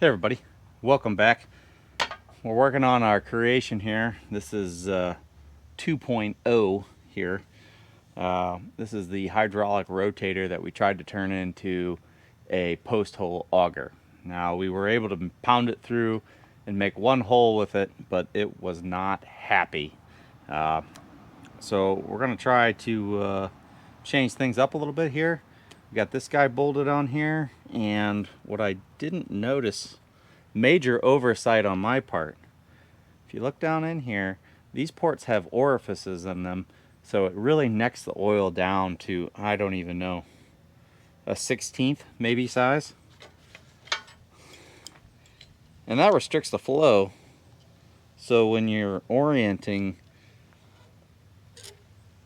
Hey everybody, welcome back. We're working on our creation here. This is 2.0 here. This is the hydraulic rotator that we tried to turn into a post hole auger. Now we were able to pound it through and make one hole with it, but it was not happy. So we're going to try to change things up a little bit here. We got this guy bolted on here, and what I didn't notice, major oversight on my part. If you look down in here, these ports have orifices in them, so it really necks the oil down to, I don't even know, a 1/16 maybe size. And that restricts the flow, so when you're orienting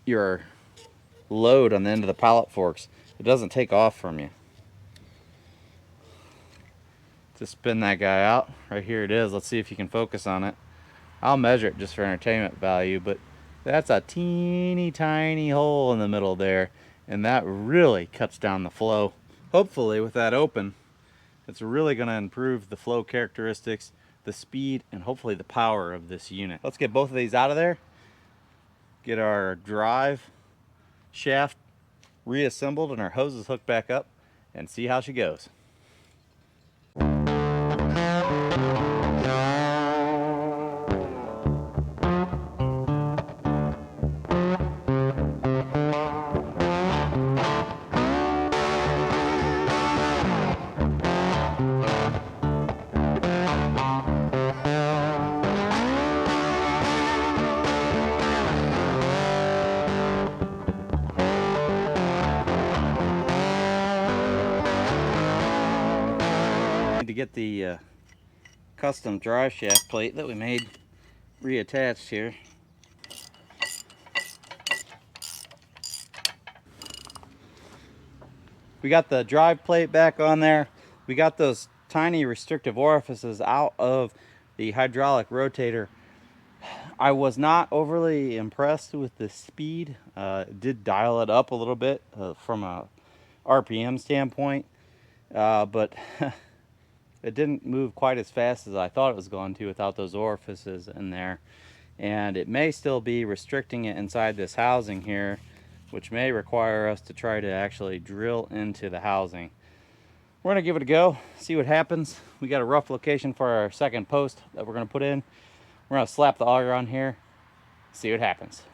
your load on the end of the pallet forks, it doesn't take off from you. To spin that guy out, right here it is. Let's see if you can focus on it. I'll measure it just for entertainment value, but that's a teeny tiny hole in the middle there, and that really cuts down the flow. Hopefully with that open, it's really going to improve the flow characteristics, the speed, and hopefully the power of this unit. Let's get both of these out of there, get our drive shaft reassembled and our hoses hooked back up, and see how she goes. To get the custom drive shaft plate that we made reattached here. We got the drive plate back on there. We got those tiny restrictive orifices out of the hydraulic rotator. I was not overly impressed with the speed. It did dial it up a little bit from a RPM standpoint, but it didn't move quite as fast as I thought it was going to without those orifices in there. And it may still be restricting it inside this housing here, which may require us to try to actually drill into the housing. We're gonna give it a go, see what happens. We got a rough location for our second post that we're gonna put in. We're gonna slap the auger on here, see what happens.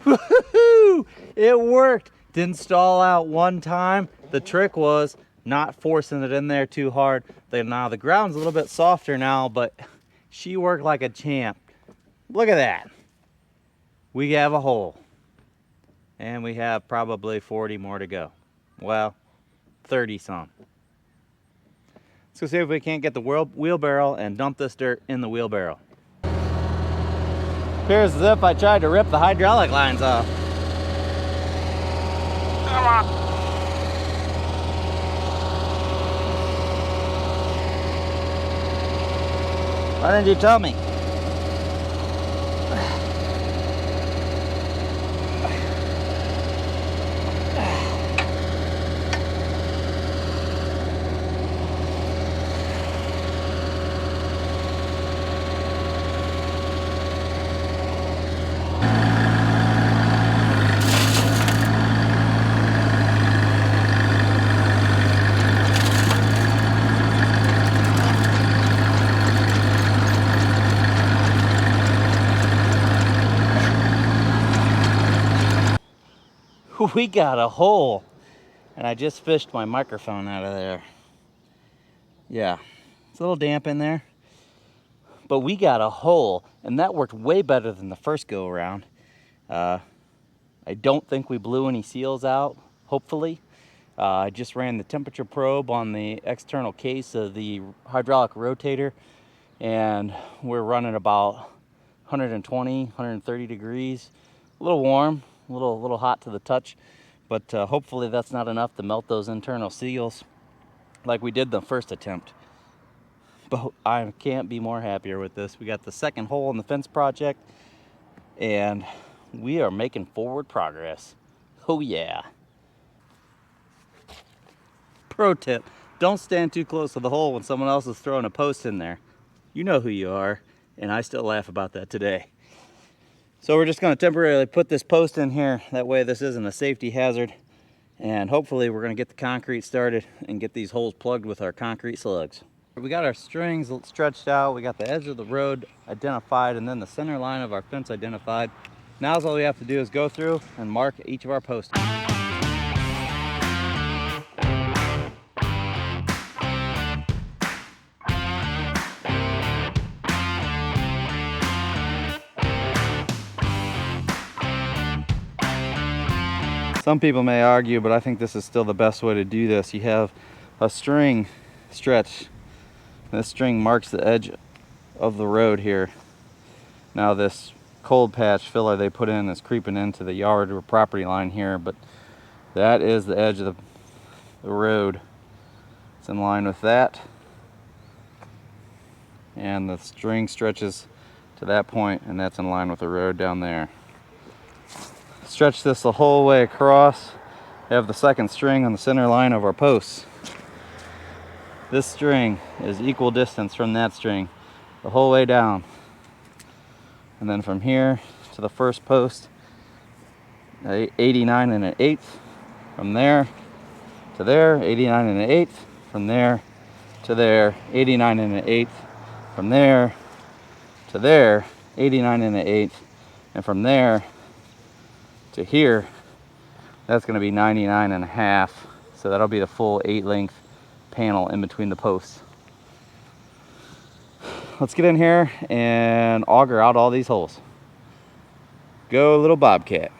Woohoo! It worked. Didn't stall out one time. The trick was not forcing it in there too hard. Now the ground's a little bit softer now, but she worked like a champ. Look at that. We have a hole. And we have probably 40 more to go. Well, 30 some. Let's go see if we can't get the wheelbarrow and dump this dirt in the wheelbarrow. Appears as if I tried to rip the hydraulic lines off. Come on. Why didn't you tell me? We got a hole, and I just fished my microphone out of there. Yeah, it's a little damp in there, but we got a hole, and that worked way better than the first go around. I don't think we blew any seals out, hopefully. I just ran the temperature probe on the external case of the hydraulic rotator, and we're running about 120, 130 degrees, a little warm. A little hot to the touch, but hopefully that's not enough to melt those internal seals like we did the first attempt. But I can't be more happier with this. We got the second hole in the fence project, and we are making forward progress. Oh yeah. Pro tip, don't stand too close to the hole when someone else is throwing a post in there. You know who you are, and I still laugh about that today. So we're just going to temporarily put this post in here. That way this isn't a safety hazard. And hopefully we're going to get the concrete started and get these holes plugged with our concrete slugs. We got our strings stretched out. We got the edge of the road identified and then the center line of our fence identified. Now all we have to do is go through and mark each of our posts. Some people may argue, but I think this is still the best way to do this. You have a string stretch. This string marks the edge of the road here. Now this cold patch filler they put in is creeping into the yard or property line here, but that is the edge of the road. It's in line with that. And the string stretches to that point, and that's in line with the road down there. Stretch this the whole way across. Have the second string on the center line of our posts. This string is equal distance from that string the whole way down. And then from here to the first post, 89 1/8. From there to there, 89 1/8. From there to there, 89 1/8. From there to there, 89 1/8. And from there to here, that's going to be 99 1/2. So that'll be the full 8-length panel in between the posts. Let's get in here and auger out all these holes. Go little Bobcat.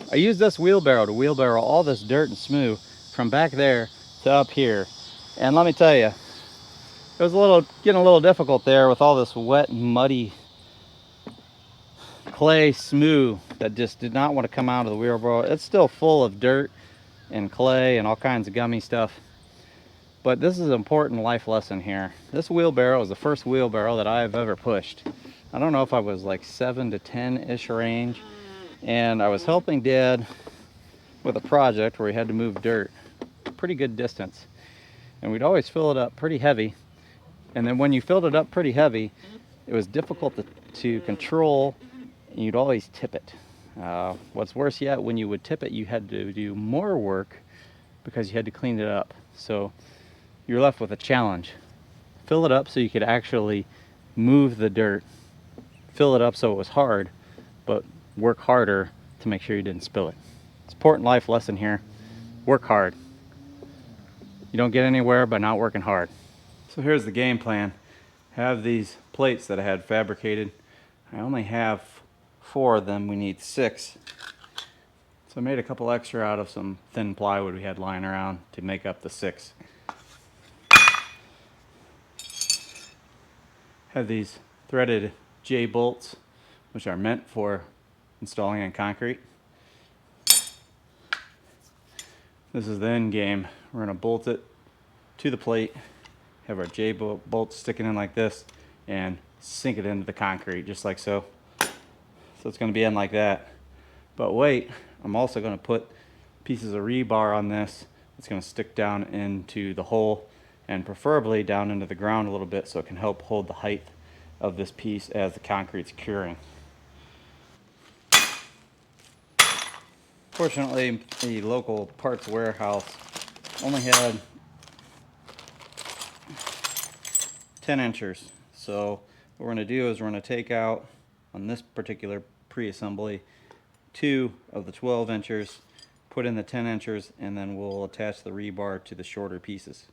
I used this wheelbarrow to wheelbarrow all this dirt and smoo from back there to up here. And let me tell you, it was getting a little difficult there with all this wet, muddy clay smoo that just did not want to come out of the wheelbarrow. It's still full of dirt and clay and all kinds of gummy stuff. But this is an important life lesson here. This wheelbarrow is the first wheelbarrow that I've ever pushed. I don't know if I was like 7 to 10-ish range, and I was helping Dad with a project where he had to move dirt a pretty good distance. And we'd always fill it up pretty heavy. And then when you filled it up pretty heavy, it was difficult to control, and you'd always tip it. What's worse yet, when you would tip it, you had to do more work because you had to clean it up. So you're left with a challenge. Fill it up so you could actually move the dirt. Fill it up so it was hard, but work harder to make sure you didn't spill it. It's an important life lesson here. Work hard. You don't get anywhere by not working hard. So here's the game plan. I have these plates that I had fabricated. I only have 4 of them. We need 6. So I made a couple extra out of some thin plywood we had lying around to make up the 6. Have these threaded J bolts, which are meant for installing in concrete. This is the end game. We're going to bolt it to the plate, have our J bolts sticking in like this, and sink it into the concrete just like so. So it's going to be in like that. But wait, I'm also going to put pieces of rebar on this. It's going to stick down into the hole and preferably down into the ground a little bit so it can help hold the height of this piece as the concrete's curing. Fortunately, the local parts warehouse only had 10 inchers. So what we're going to do is we're going to take out, on this particular pre-assembly, 2 of the 12 inchers, put in the 10 inchers, and then we'll attach the rebar to the shorter pieces.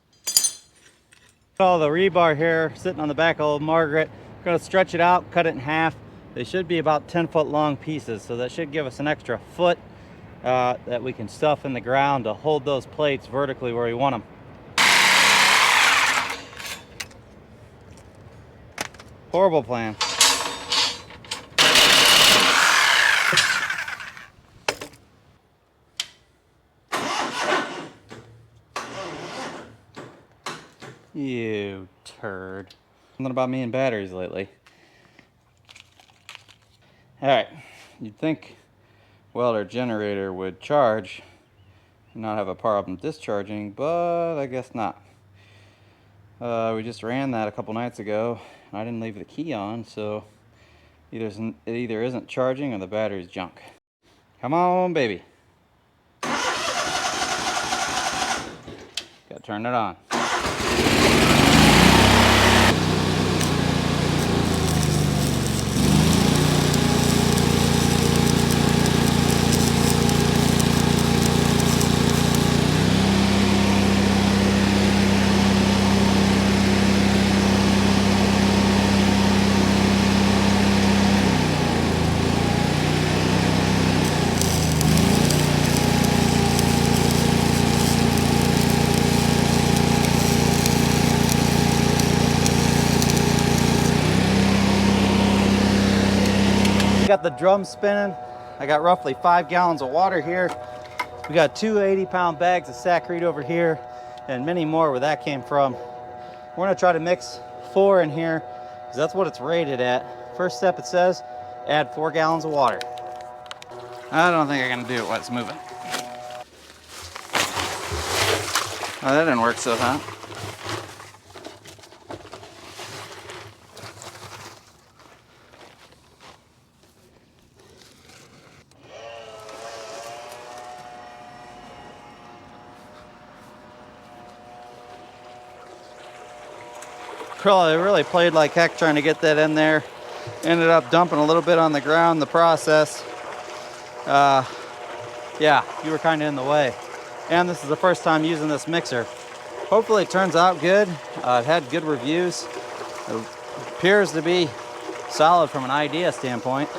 All the rebar here sitting on the back of old Margaret. We're going to stretch it out, cut it in half. They should be about 10-foot long pieces, so that should give us an extra foot that we can stuff in the ground to hold those plates vertically where we want them. Horrible plan. You turd. Something about me and batteries lately. Alright, you'd think welder generator would charge and not have a problem discharging, but I guess not. We just ran that a couple nights ago and I didn't leave the key on, so it either isn't charging or the battery's junk. Come on, baby. Gotta turn it on. Got the drum spinning. I got roughly 5 gallons of water here. We got 2 80-pound bags of Saccharine over here and many more where that came from. We're gonna try to mix 4 in here because that's what it's rated at. First step, it says add 4 gallons of water. I don't think I'm gonna do it while it's moving. Oh, that didn't work so, huh? Probably really played like heck trying to get that in there. Ended up dumping a little bit on the ground in the process. Yeah, you were kind of in the way. And this is the first time using this mixer. Hopefully it turns out good. It had good reviews. It appears to be solid from an idea standpoint.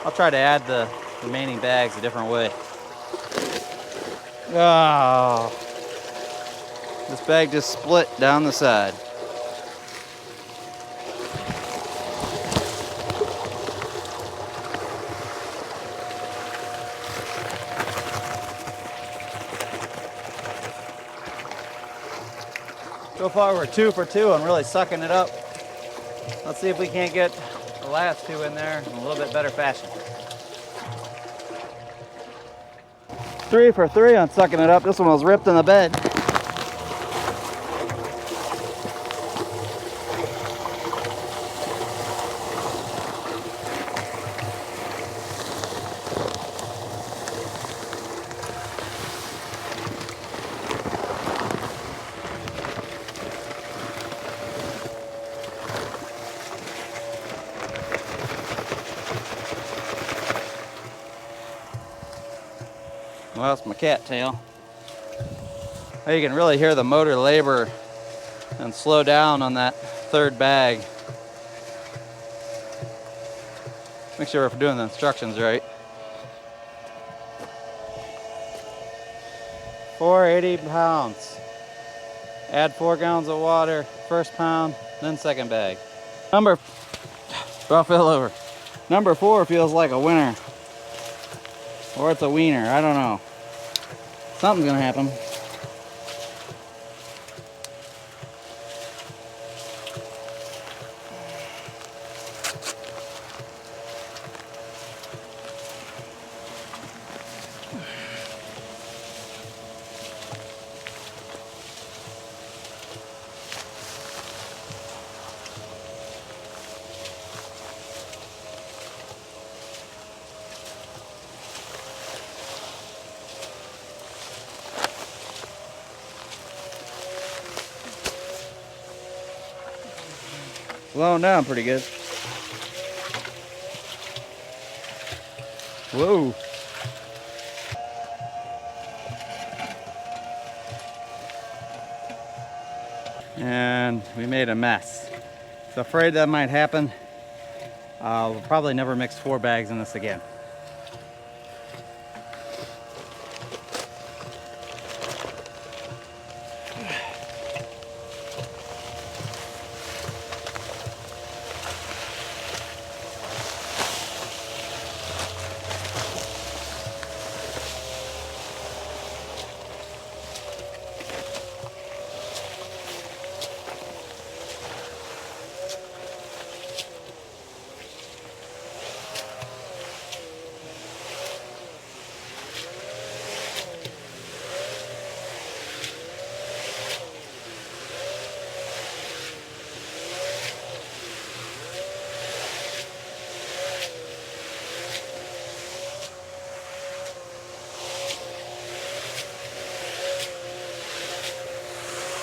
I'll try to add the remaining bags a different way. Oh, this bag just split down the side. So far we're 2 for 2 and really sucking it up. Let's see if we can't get the last 2 in there in a little bit better fashion. 3 for 3 on sucking it up. This one was ripped in the bed. Well, it's my cattail. Now you can really hear the motor labor and slow down on that third bag. Make sure we're doing the instructions right. 480 pounds. Add 4 gallons of water, first pound, then second bag. About fell over. Number 4 feels like a winner. Or it's a wiener, I don't know. Something's gonna happen. Slowing down pretty good. Whoa. And we made a mess. So afraid that might happen. We'll probably never mix 4 bags in this again.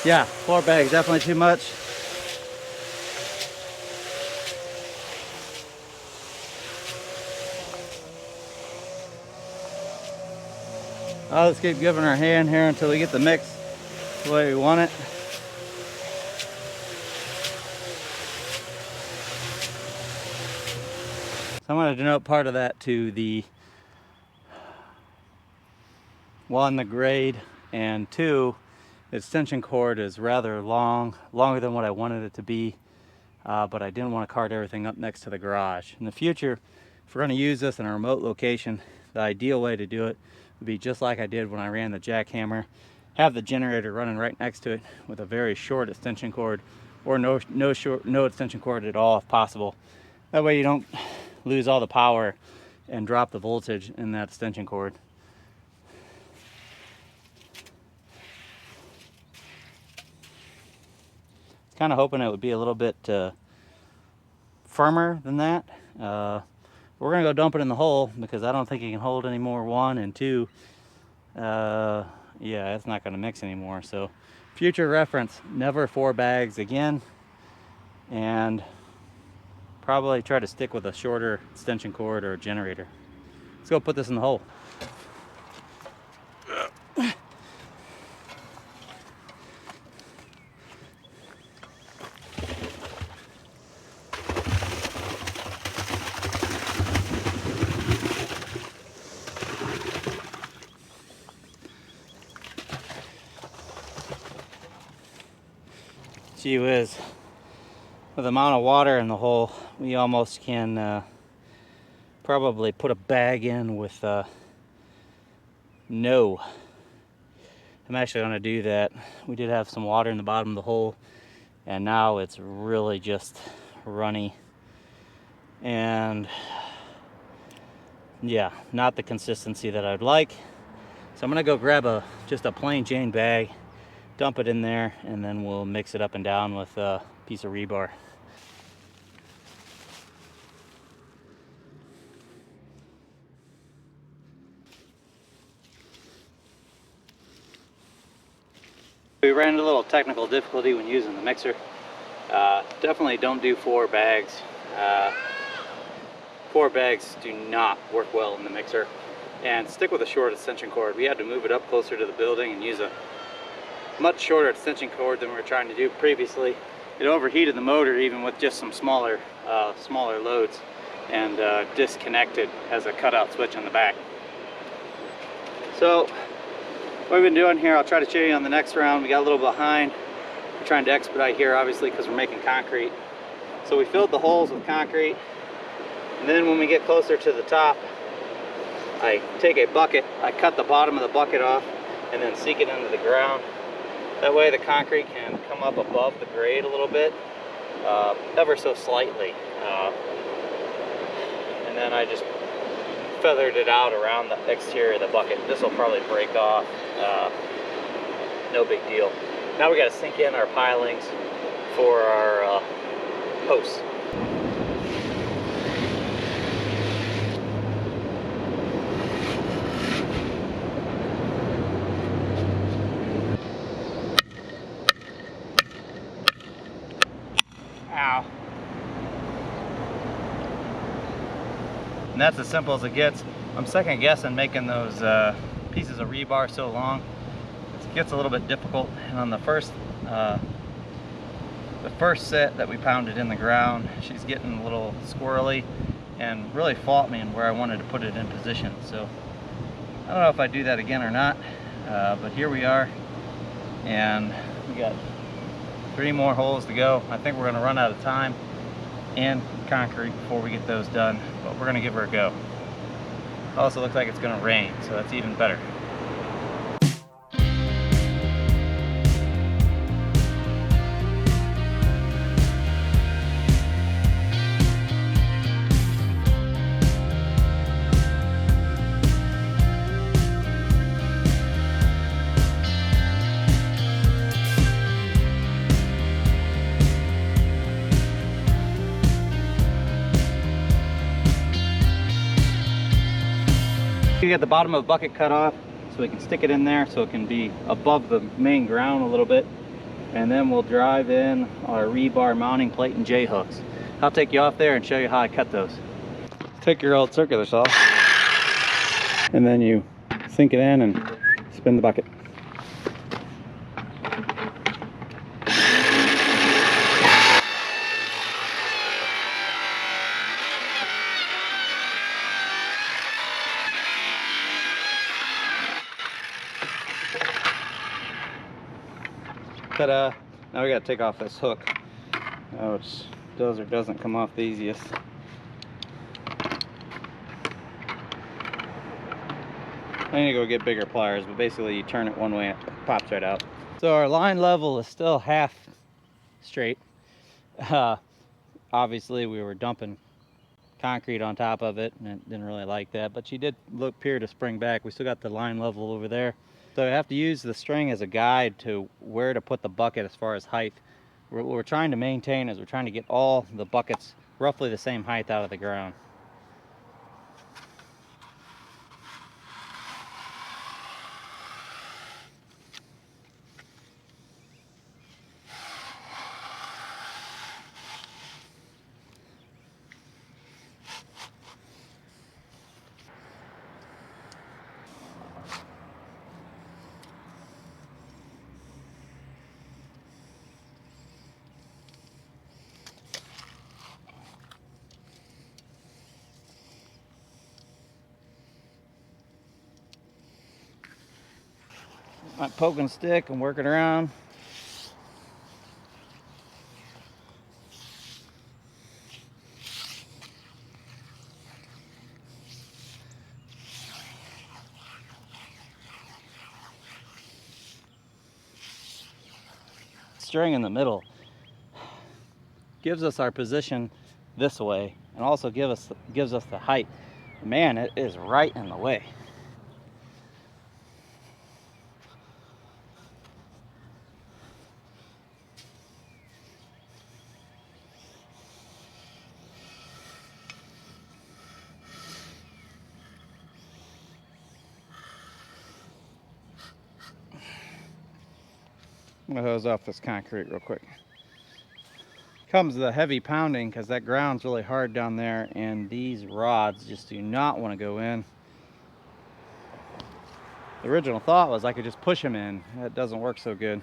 Yeah, 4 bags, definitely too much. I'll just keep giving her a hand here until we get the mix the way we want it. So I'm going to denote part of that to the 1, the grade, and 2, the extension cord is rather long, longer than what I wanted it to be, but I didn't want to cart everything up next to the garage. In the future, if we're going to use this in a remote location, the ideal way to do it would be just like I did when I ran the jackhammer. Have the generator running right next to it with a very short extension cord, or no extension cord at all if possible. That way you don't lose all the power and drop the voltage in that extension cord. Kind of hoping it would be a little bit firmer than that. We're gonna go dump it in the hole because I don't think it can hold any more, 1, and 2, yeah, it's not gonna mix anymore. So future reference, never 4 bags again, and probably try to stick with a shorter extension cord or a generator. Let's go put this in the hole. issue is, with the amount of water in the hole, we almost can probably put a bag in with no. I'm actually going to do that. We did have some water in the bottom of the hole, and now it's really just runny. And yeah, not the consistency that I'd like. So I'm going to go grab just a plain Jane bag, dump it in there, and then we'll mix it up and down with a piece of rebar. We ran into a little technical difficulty when using the mixer. Definitely don't do 4 bags. 4 bags do not work well in the mixer. And stick with a short extension cord. We had to move it up closer to the building and use a much shorter extension cord than we were trying to do previously. It overheated the motor even with just some smaller loads, and disconnected as a cutout switch on the back. So what we've been doing here, I'll try to show you on the next round. We got a little behind. We're trying to expedite here, obviously, because we're making concrete. So we filled the holes with concrete, and then when we get closer to the top, I take a bucket, I cut the bottom of the bucket off, and then sink it into the ground. That way the concrete can come up above the grade a little bit, ever so slightly. And then I just feathered it out around the exterior of the bucket. This will probably break off, no big deal. Now we got to sink in our pilings for our posts. Ow. And that's as simple as it gets. I'm second guessing making those pieces of rebar so long. It gets a little bit difficult. And on the first set that we pounded in the ground, she's getting a little squirrely and really fought me in where I wanted to put it in position. So I don't know if I do that again or not, but here we are, and we got 3 more holes to go. I think we're going to run out of time and concrete before we get those done, but we're going to give her a go. Also looks like it's going to rain, so that's even better. You get the bottom of the bucket cut off so we can stick it in there so it can be above the main ground a little bit, and then we'll drive in our rebar mounting plate and J-hooks. I'll take you off there and show you how I cut those. Take your old circular saw and then you sink it in and spin the bucket. Ta-da! Now we gotta take off this hook, which does or doesn't come off the easiest. I need to go get bigger pliers, but basically you turn it one way, it pops right out. So our line level is still half straight. Obviously we were dumping concrete on top of it, and it didn't really like that, but she did appear to spring back. We still got the line level over there. So I have to use the string as a guide to where to put the bucket as far as height. What we're trying to maintain is we're trying to get all the buckets roughly the same height out of the ground. My poking stick and working around. string in the middle gives us our position this way, and also gives us the height. Man, it is right in the way. I'm gonna hose off this concrete real quick. Comes the heavy pounding because that ground's really hard down there, and these rods just do not want to go in. The original thought was I could just push them in. That doesn't work so good.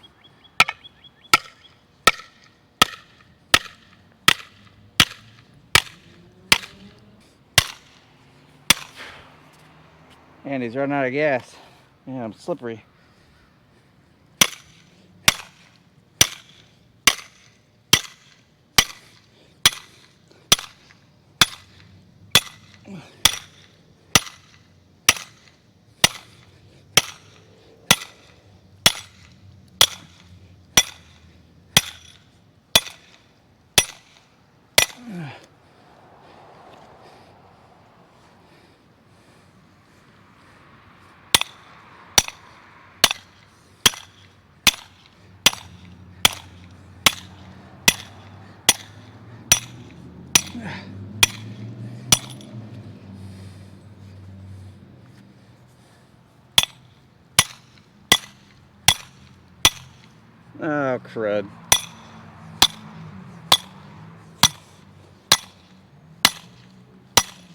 And he's running out of gas. Yeah, I'm slippery. Oh, crud.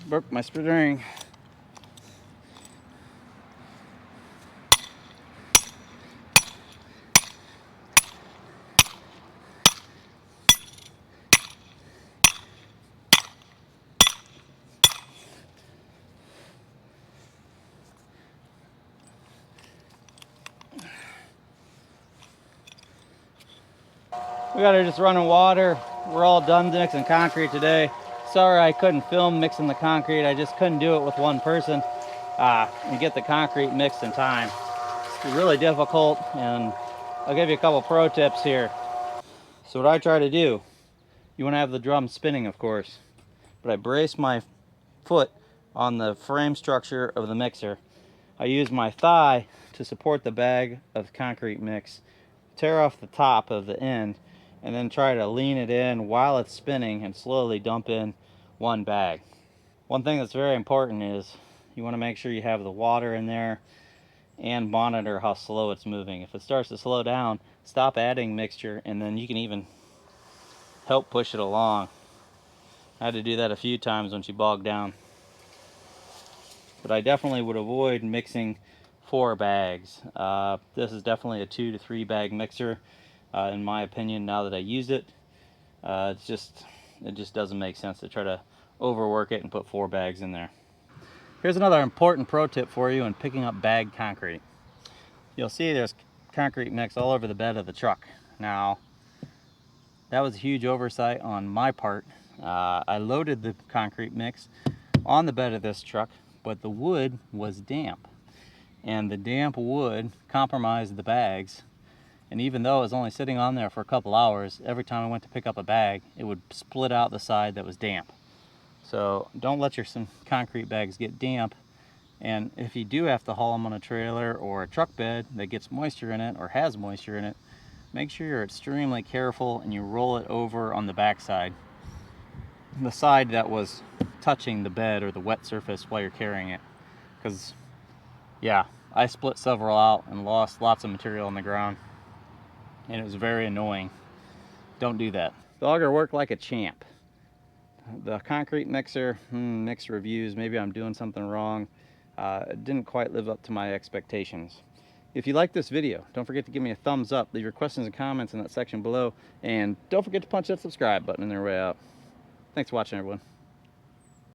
Broke my spring. We got her just running water. We're all done mixing concrete today. Sorry I couldn't film mixing the concrete. I just couldn't do it with one person and get the concrete mixed in time. It's really difficult, and I'll give you a couple pro tips here. So what I try to do, you want to have the drum spinning, of course, but I brace my foot on the frame structure of the mixer. I use my thigh to support the bag of concrete mix, tear off the top of the end, and then try to lean it in while it's spinning and slowly dump in one bag. One thing that's very important is you want to make sure you have the water in there and monitor how slow it's moving. If it starts to slow down, stop adding mixture, and then you can even help push it along. I had to do that a few times when she bogged down. But I definitely would avoid mixing 4 bags. This is definitely a 2 to 3 bag mixer. In my opinion, now that I used it, it just doesn't make sense to try to overwork it and put 4 bags in there. Here's another important pro tip for you in picking up bagged concrete. You'll see there's concrete mix all over the bed of the truck. Now, that was a huge oversight on my part. I loaded the concrete mix on the bed of this truck, but the wood was damp. And the damp wood compromised the bags. And even though it was only sitting on there for a couple hours, every time I went to pick up a bag, it would split out the side that was damp. So don't let your concrete bags get damp. And if you do have to haul them on a trailer or a truck bed that gets moisture in it or has moisture in it, make sure you're extremely careful and you roll it over on the back side, the side that was touching the bed or the wet surface while you're carrying it. Because, yeah, I split several out and lost lots of material on the ground, and it was very annoying. Don't do that. The auger worked like a champ. The concrete mixer, mixed reviews, maybe I'm doing something wrong. It didn't quite live up to my expectations. If you like this video, don't forget to give me a thumbs up, leave your questions and comments in that section below, and don't forget to punch that subscribe button on their way out. Thanks for watching, everyone.